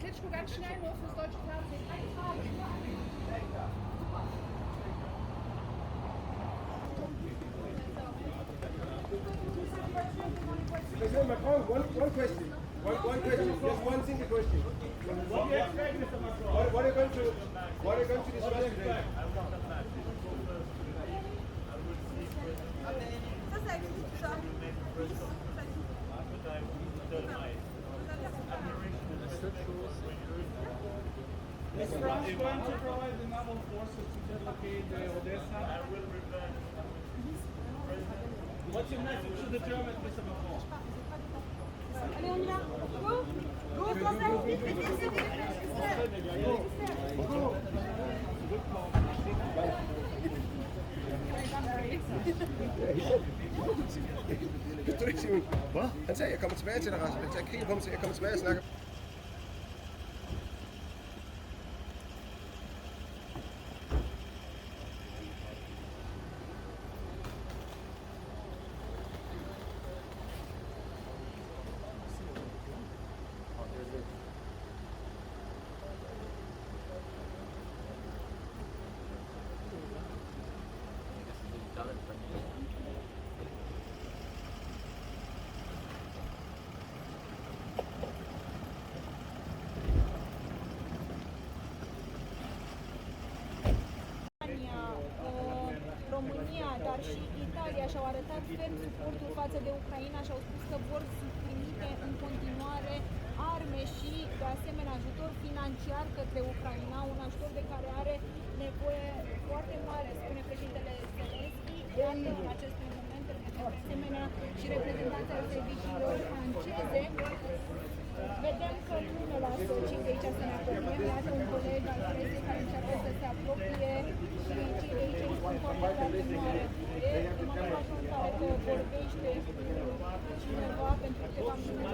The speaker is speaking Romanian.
jetzt nur ganz schnell nur fürs deutsche Fernsehen. Eine Frage. President Macron, one question. One question. Just one single question. What do you expect, Mr. Macron? What are you going to discuss today? Is France going to provide the naval forces to dislocate Odessa? I will return. What's your message to the Germans, Mr. Macron? Allez, on y va. Go. Go, Français. Vite, vite, vite, Hvad? Han sagde, jeg kommer tilbage til dig, Rasmus. Han sagde, krigen kommer til, jeg kommer tilbage og snakker. România, dar și Italia și-au arătat ferm suportul față de Ucraina și au spus că vor trimite în continuare arme și, de asemenea, ajutor financiar către Ucraina, un ajutor de care are nevoie foarte mare, spune președintele Zelensky, iată în aceste momente, de asemenea, și reprezentanții ai serviciilor franceze. Vedem că nu ne lasă cei de aici să ne apropiem, iată un coleg al presei care încearcă să se apropie și cei de aici îi spun foarte clar de mare. E în momentul în care vorbește cu cineva pentru câteva minute.